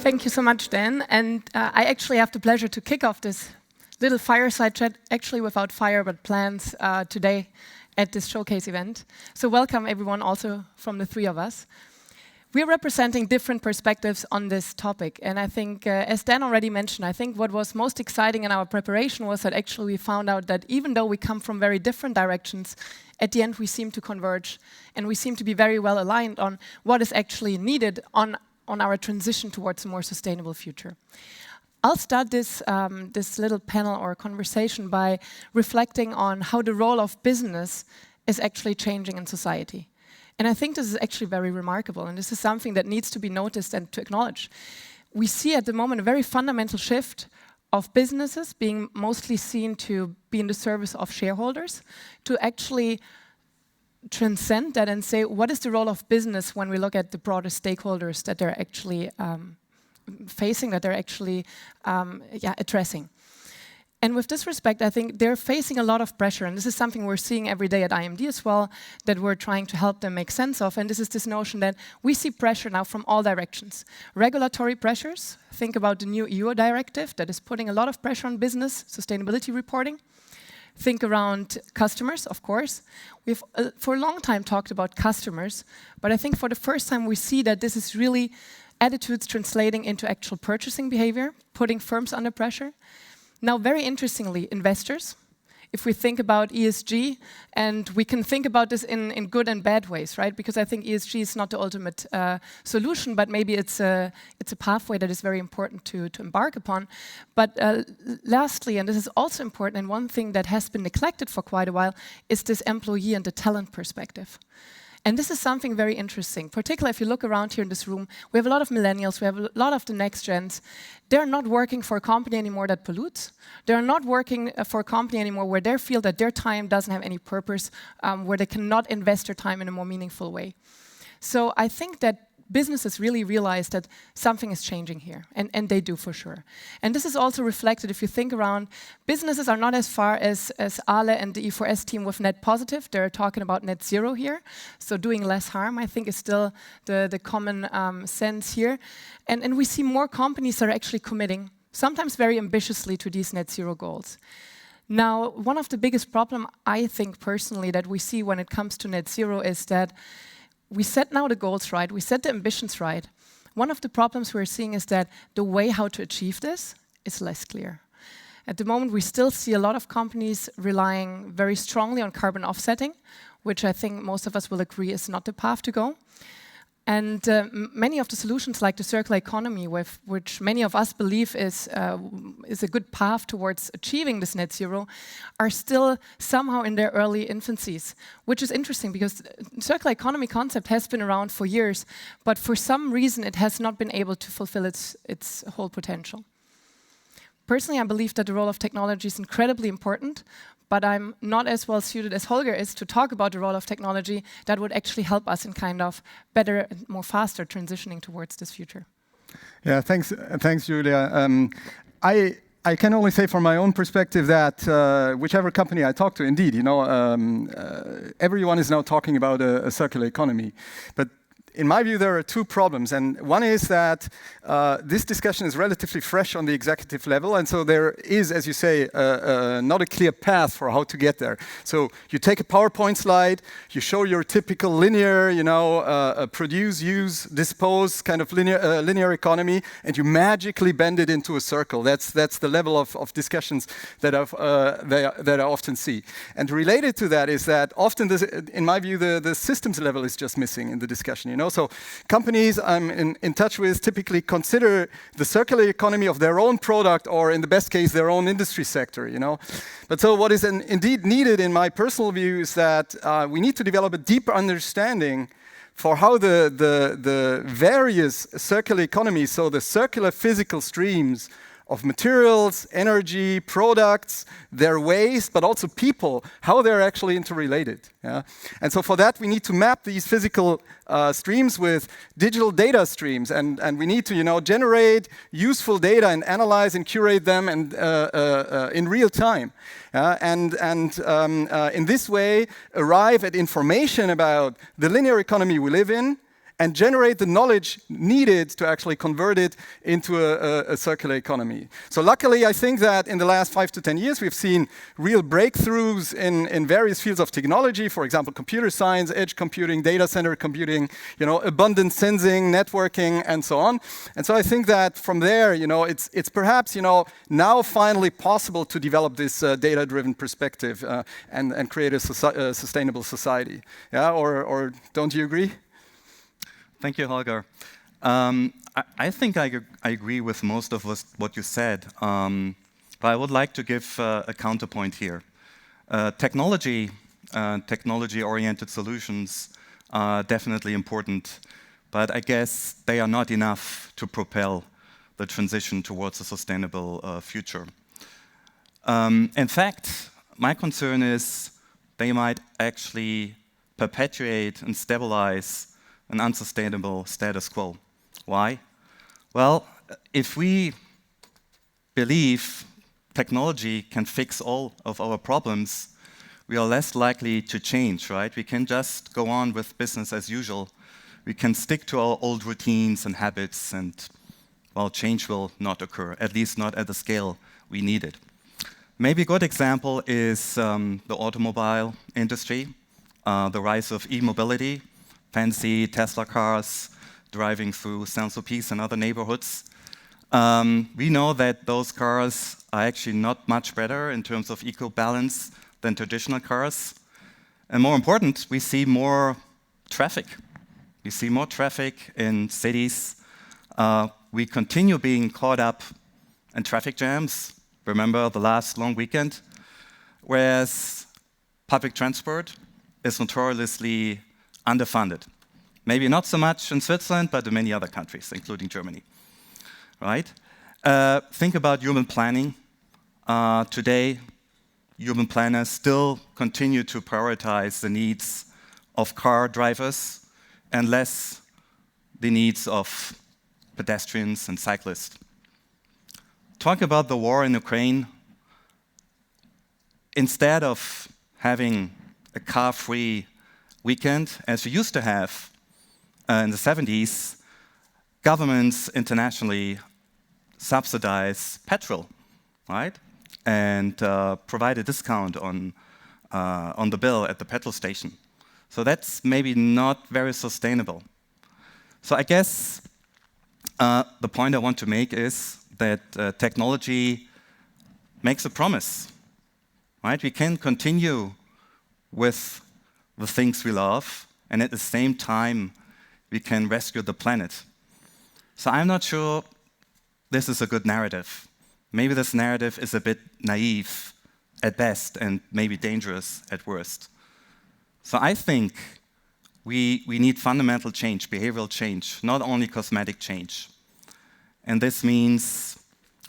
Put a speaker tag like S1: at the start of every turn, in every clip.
S1: Thank you so much, Dan. And I actually have the pleasure to kick off this little fireside chat, actually without fire but plans, today at this showcase event. So welcome everyone, also from the three of us. We're representing different perspectives on this topic. And I think, as Dan already mentioned, I think what was most exciting in our preparation was that actually we found out that even though we come from very different directions, at the end we seem to converge and we seem to be very well aligned on what is actually needed on our transition towards a more sustainable future. I'll start this little panel or conversation by reflecting on how the role of business is actually changing in society. And I think this is actually very remarkable, and this is something that needs to be noticed and to acknowledge. We see at the moment a very fundamental shift of businesses being mostly seen to be in the service of shareholders, to actually transcend that and say, what is the role of business when we look at the broader stakeholders that they're actually facing, that they're actually addressing. And with this respect, I think they're facing a lot of pressure, and this is something we're seeing every day at IMD as well, that we're trying to help them make sense of, and this is this notion that we see pressure now from all directions. Regulatory pressures, think about the new EU directive that is putting a lot of pressure on business, sustainability reporting. Think around customers, of course. We've for a long time talked about customers, but I think for the first time we see that this is really attitudes translating into actual purchasing behavior, putting firms under pressure. Now, very interestingly, investors, if we think about ESG, and we can think about this in good and bad ways, right? Because I think ESG is not the ultimate solution, but maybe it's a pathway that is very important to embark upon. But lastly, and this is also important, and one thing that has been neglected for quite a while, is this employee and the talent perspective. And this is something very interesting, particularly if you look around here in this room. We have a lot of millennials, we have a lot of the next gens. They're not working for a company anymore that pollutes. They're not working for a company anymore where they feel that their time doesn't have any purpose, where they cannot invest their time in a more meaningful way. So I think that businesses really realize that something is changing here, and they do for sure. And this is also reflected if you think around, businesses are not as far as Ale and the E4S team with net positive. They're talking about net zero here, so doing less harm, I think, is still the common sense here. And we see more companies that are actually committing, sometimes very ambitiously, to these net zero goals. Now, one of the biggest problems, I think personally, that we see when it comes to net zero is that we set now the goals right, we set the ambitions right. One of the problems we're seeing is that the way how to achieve this is less clear. At the moment, we still see a lot of companies relying very strongly on carbon offsetting, which I think most of us will agree is not the path to go. And many of the solutions, like the circular economy, which many of us believe is a good path towards achieving this net zero, are still somehow in their early infancies, which is interesting because the circular economy concept has been around for years, but for some reason it has not been able to fulfill its whole potential. Personally, I believe that the role of technology is incredibly important, but I'm not as well suited as Holger is to talk about the role of technology that would actually help us in kind of better and more faster transitioning towards this future.
S2: Yeah, thanks, Julia. I can only say from my own perspective that whichever company I talk to, indeed, everyone is now talking about a circular economy, but in my view, there are two problems, and one is that this discussion is relatively fresh on the executive level, and so there is, as you say, not a clear path for how to get there. So you take a PowerPoint slide, you show your typical linear, produce, use, dispose kind of linear economy, and you magically bend it into a circle. That's the level of discussions that I often see. And related to that is that often, in my view, the systems level is just missing in the discussion. So companies I'm in touch with typically consider the circular economy of their own product, or in the best case, their own industry sector. But so what is indeed needed, in my personal view, is that we need to develop a deeper understanding for how the various circular economies, so the circular physical streams of materials, energy, products, their waste, but also people, how they're actually interrelated. Yeah? And so for that, we need to map these physical streams with digital data streams, and we need to generate useful data and analyze and curate them and in real time. And in this way, arrive at information about the linear economy we live in, and generate the knowledge needed to actually convert it into a circular economy. So luckily, I think that in the last 5 to 10 years, we've seen real breakthroughs in various fields of technology, for example, computer science, edge computing, data center computing, abundant sensing, networking, and so on. And so I think that from there, it's perhaps, now finally possible to develop this data-driven perspective and create a sustainable society. Yeah, or don't you agree?
S3: Thank you, Holger. I think I agree with most of what you said, but I would like to give a counterpoint here. Technology-oriented solutions are definitely important, but I guess they are not enough to propel the transition towards a sustainable future. In fact, my concern is they might actually perpetuate and stabilize an unsustainable status quo. Why? Well, if we believe technology can fix all of our problems, we are less likely to change, right? We can just go on with business as usual. We can stick to our old routines and habits, and, well, change will not occur, at least not at the scale we need it. Maybe a good example is the automobile industry, the rise of e-mobility, fancy Tesla cars driving through Saint-Sulpice and other neighborhoods. We know that those cars are actually not much better in terms of eco-balance than traditional cars. And more important, we see more traffic. We see more traffic in cities. We continue being caught up in traffic jams. Remember the last long weekend? Whereas public transport is notoriously underfunded. Maybe not so much in Switzerland, but in many other countries, including Germany. Right? Think about urban planning. Today, urban planners still continue to prioritize the needs of car drivers and less the needs of pedestrians and cyclists. Talk about the war in Ukraine. Instead of having a car-free weekend, as we used to have in the 70s, governments internationally subsidize petrol, right? And provide a discount on the bill at the petrol station. So that's maybe not very sustainable. So I guess the point I want to make is that technology makes a promise, right? We can continue with the things we love, and at the same time, we can rescue the planet. So I'm not sure this is a good narrative. Maybe this narrative is a bit naive at best and maybe dangerous at worst. So I think we need fundamental change, behavioral change, not only cosmetic change. And this means,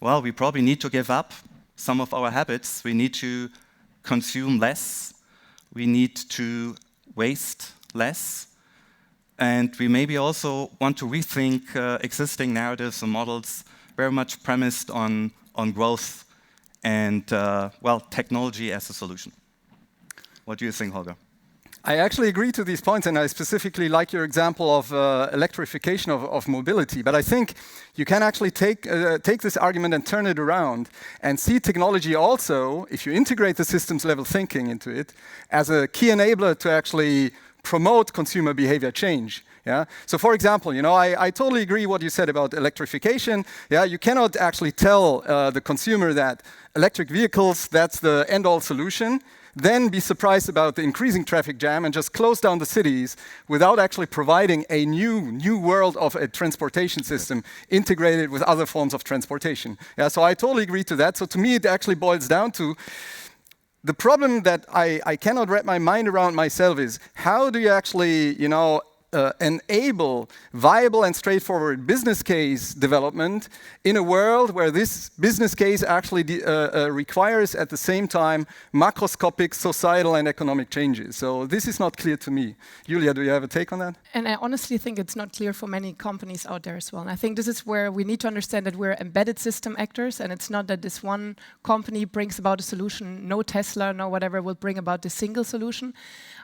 S3: well, we probably need to give up some of our habits. We need to consume less. We need to waste less. And we maybe also want to rethink existing narratives and models very much premised on growth and, well, technology as a solution. What do you think, Holger?
S2: I actually agree to these points, and I specifically like your example of electrification of mobility. But I think you can actually take this argument and turn it around and see technology also, if you integrate the systems level thinking into it, as a key enabler to actually promote consumer behavior change. Yeah. So, for example, I totally agree what you said about electrification. Yeah, you cannot actually tell the consumer that electric vehicles, that's the end-all solution, then be surprised about the increasing traffic jam and just close down the cities without actually providing a new world of a transportation system integrated with other forms of transportation. Yeah, so I totally agree to that. So to me, it actually boils down to the problem that I cannot wrap my mind around myself is how do you actually, enable viable and straightforward business case development in a world where this business case actually requires at the same time macroscopic societal and economic changes. So this is not clear to me. Julia, do you have a take on that?
S1: And I honestly think it's not clear for many companies out there as well. And I think this is where we need to understand that we're embedded system actors, and it's not that this one company brings about a solution, no Tesla, no whatever will bring about this single solution.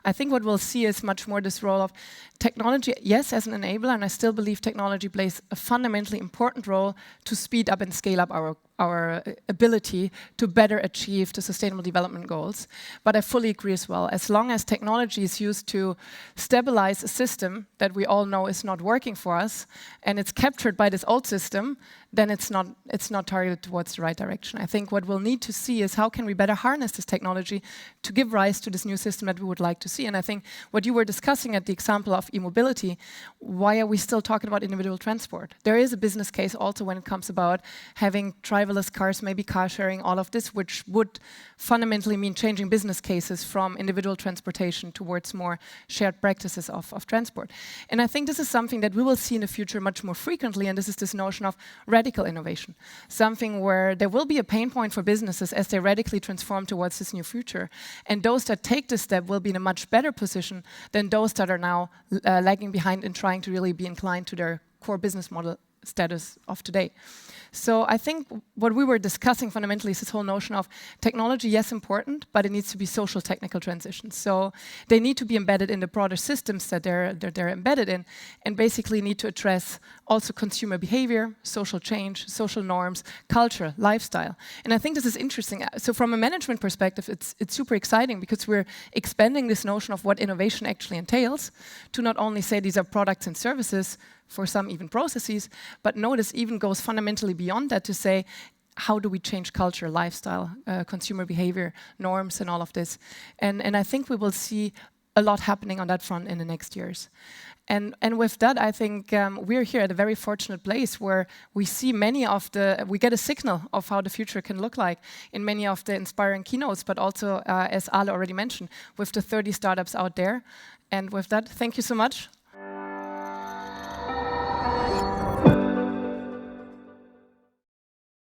S1: I think what we'll see is much more this role of technology, yes, as an enabler, and I still believe technology plays a fundamentally important role to speed up and scale up our ability to better achieve the Sustainable Development Goals. But I fully agree as well. As long as technology is used to stabilize a system that we all know is not working for us, and it's captured by this old system, then it's not targeted towards the right direction. I think what we'll need to see is how can we better harness this technology to give rise to this new system that we would like to see. And I think what you were discussing at the example of e-mobility, why are we still talking about individual transport? There is a business case also when it comes about having driverless cars, maybe car sharing, all of this, which would fundamentally mean changing business cases from individual transportation towards more shared practices of transport. And I think this is something that we will see in the future much more frequently, and this is this notion of radical innovation, something where there will be a pain point for businesses as they radically transform towards this new future. And those that take this step will be in a much better position than those that are now lagging behind and trying to really be inclined to their core business model status of today. So I think what we were discussing fundamentally is this whole notion of technology, yes, important, but it needs to be social technical transitions. So they need to be embedded in the broader systems that they're embedded in, and basically need to address also consumer behavior, social change, social norms, culture, lifestyle. And I think this is interesting. So from a management perspective, it's super exciting because we're expanding this notion of what innovation actually entails to not only say these are products and services, for some even processes, but notice even goes fundamentally beyond that to say, how do we change culture, lifestyle, consumer behavior, norms, and all of this? And I think we will see a lot happening on that front in the next years. And with that, I think we're here at a very fortunate place where we see we get a signal of how the future can look like in many of the inspiring keynotes, but also, as Ale already mentioned, with the 30 startups out there. And with that, thank you so much.